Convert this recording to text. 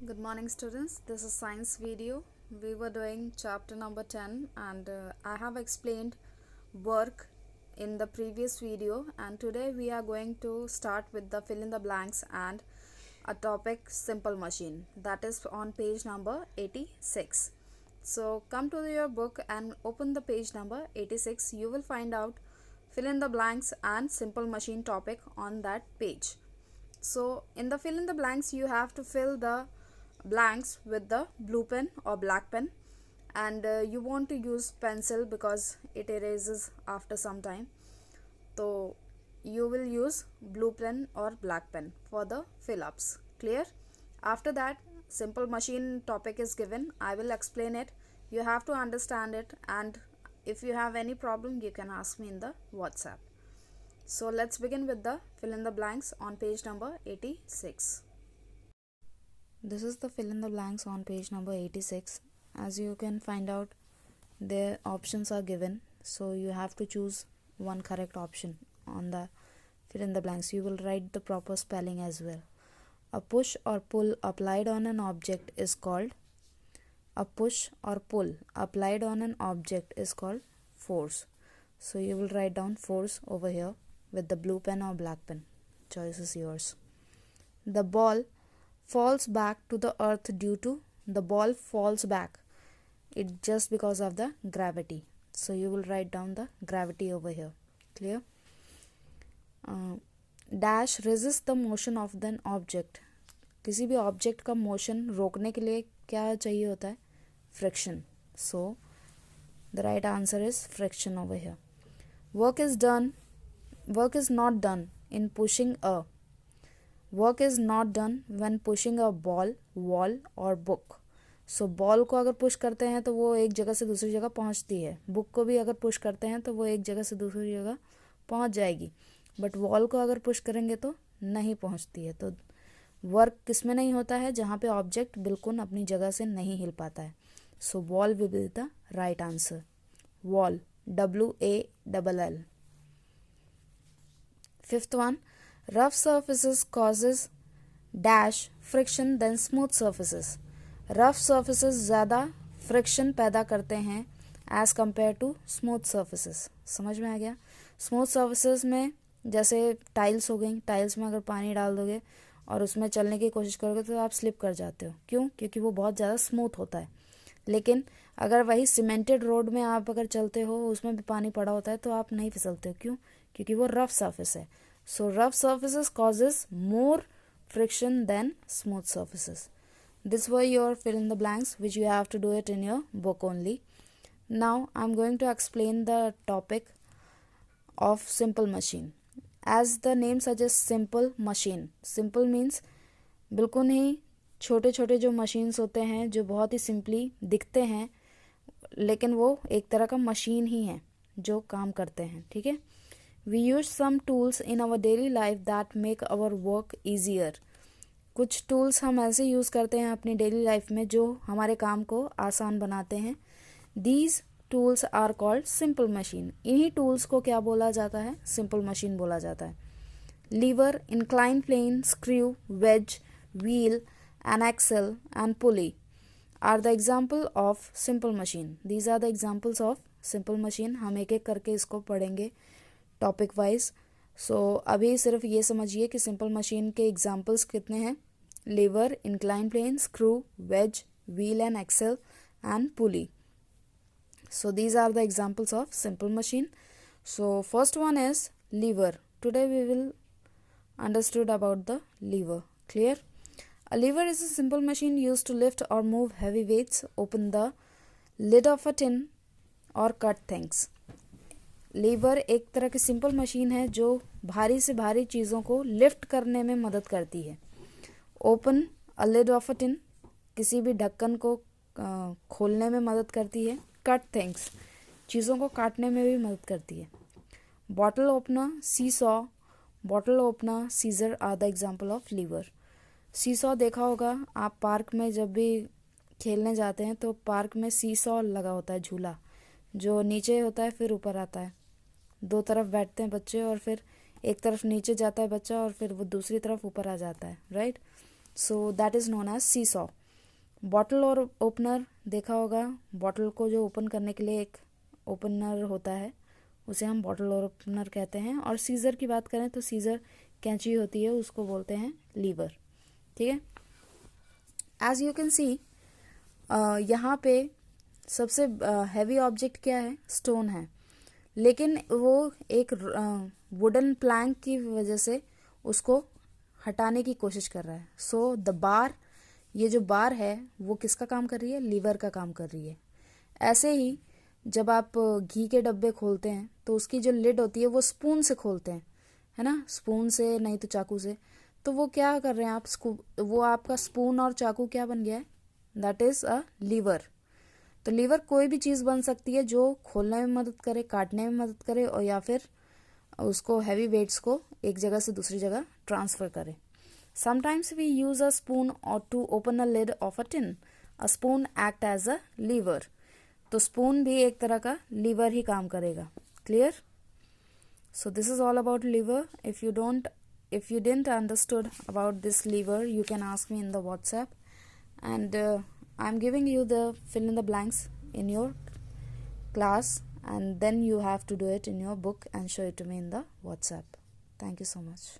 Good morning, students. This is science video. We were doing chapter number 10 and I have explained work in the previous video, and today we are going to start with the fill in the blanks and a topic simple machine, that is on page number 86. So come to your book and open the page number 86. You will find out fill in the blanks and simple machine topic on that page. So in the fill in the blanks, you have to fill the blanks with the blue pen or black pen, and you want to use pencil because it erases after some time. So you will use blue pen or black pen for the fill ups. Clear? After that, simple machine topic is given. I will explain it. You have to understand it, and if you have any problem, you can ask me in the WhatsApp. So let's begin with the fill in the blanks on page number 86. This is the fill in the blanks on page number 86. As you can find out, the options are given, so you have to choose one correct option on the fill in the blanks. You will write the proper spelling as well. A push or pull applied on an object is called force. So you will write down force over here with the blue pen or black pen. Choice is yours. The ball falls back to the earth due to it just because of the gravity. So you will write down the gravity over here. Clear? Dash resist the motion of an object. किसी भी object का motion रोकने के लिए क्या चाहिए होता है? Friction. So the right answer is friction over here. Work is not done in pushing a. Work is not done when pushing a ball, wall or book. So ball को अगर पुश करते हैं तो वो एक जगह से दूसरी जगह पहुंचती है. बुक को भी अगर पुश करते हैं तो वो एक जगह से दूसरी जगह पहुंच जाएगी. बट वॉल को अगर पुश करेंगे तो नहीं पहुंचती है. तो वर्क किस में नहीं होता है? जहाँ पे ऑब्जेक्ट बिल्कुल अपनी जगह से नहीं हिल पाता है. So wall will be the right answer. Wall, WALL. Fifth one, rough surfaces causes dash friction than smooth surfaces. Rough surfaces ज़्यादा friction पैदा करते हैं as compared to smooth surfaces. समझ में आ गया? Smooth surfaces में जैसे टाइल्स हो गई, टाइल्स में अगर पानी डाल दोगे और उसमें चलने की कोशिश करोगे तो आप स्लिप कर जाते हो. क्यों? क्योंकि वो बहुत ज़्यादा स्मूथ होता है. लेकिन अगर वही सीमेंटेड रोड में आप अगर चलते हो, उसमें भी पानी पड़ा होता है, तो आप नहीं फिसलते हो. क्यों? क्योंकि वो रफ सर्फेस है. So rough surfaces causes more friction than smooth surfaces. This were your fill in the blanks, which you have to do it in your book only. Now I'm going to explain the topic of simple machine. As the name suggests, simple machine. Simple means बिल्कुल ही छोटे छोटे जो machines होते हैं जो बहुत ही simply दिखते हैं, लेकिन वो एक तरह का मशीन ही है जो काम करते हैं. ठीक है? We use some tools in our daily life that make our work easier. कुछ टूल्स हम ऐसे यूज़ करते हैं अपनी डेली लाइफ में जो हमारे काम को आसान बनाते हैं. These tools are called simple machine. इन्हीं टूल्स को क्या बोला जाता है? सिंपल मशीन बोला जाता है. Lever, incline plane, screw, wedge, wheel, an axle and pulley are the example of simple machine. These are the examples of simple machine. हम एक एक करके इसको पढ़ेंगे टॉपिक वाइज. सो अभी सिर्फ ये समझिए कि सिंपल मशीन के एग्जाम्पल्स कितने हैं. Lever, incline plane, screw, wedge, wheel and axle and pulley. So these are the examples of simple machine. So first one is lever. Today we will understood about the lever. Clear? A lever is a simple machine used to lift or move heavy weights, open the lid of a tin or cut things. Lever एक तरह की simple machine है जो भारी से भारी चीज़ों को लिफ्ट करने में मदद करती है. Open a lid of a tin, किसी भी ढक्कन को खोलने में मदद करती है. कट थिंग्स, चीज़ों को काटने में भी मदद करती है. Bottle opener, seesaw, bottle opener, scissor are the example of lever. Seesaw देखा होगा आप पार्क में जब भी खेलने जाते हैं तो पार्क में सीसॉ लगा होता है, झूला जो नीचे होता है फिर ऊपर आता है. दो तरफ बैठते हैं बच्चे और फिर एक तरफ नीचे जाता है बच्चा और फिर वो दूसरी तरफ ऊपर आ जाता है. Right? So that is known as seesaw. Bottle और ओपनर देखा होगा, बॉटल को जो ओपन करने के लिए एक ओपनर होता है उसे हम बॉटल और ओपनर कहते हैं। और सीज़र की बात करें तो सीज़र कैंची होती है, उसको बोलते हैं लीवर। ठीक है, एज यू कैन सी यहाँ पे सबसे हैवी ऑब्जेक्ट क्या है, स्टोन है, लेकिन वो एक वुडन प्लैंक की वजह से उसको हटाने की कोशिश कर रहा है। सो द बार, ये जो बार है वो किसका काम कर रही है, लीवर का काम कर रही है। ऐसे ही जब आप घी के डब्बे खोलते हैं तो उसकी जो लिड होती है वो स्पून से खोलते हैं, है ना, स्पून से नहीं तो चाकू से। तो वो क्या कर रहे हैं आप, वो आपका स्पून और चाकू क्या बन गया है, दैट इज अ लीवर। तो लीवर कोई भी चीज़ बन सकती है जो खोलने में मदद करे, काटने में मदद करे, और या फिर उसको हैवी वेट्स को एक जगह से दूसरी जगह ट्रांसफर करे। Sometimes we use a spoon और to open a lid of a tin. A spoon act as a lever. तो स्पून भी एक तरह का लीवर ही काम करेगा। Clear? So this is all about liver. If you didn't understood about this liver, you can ask me in the WhatsApp, and I'm giving you the fill in the blanks in your class, and then you have to do it in your book and show it to me in the WhatsApp. Thank you so much.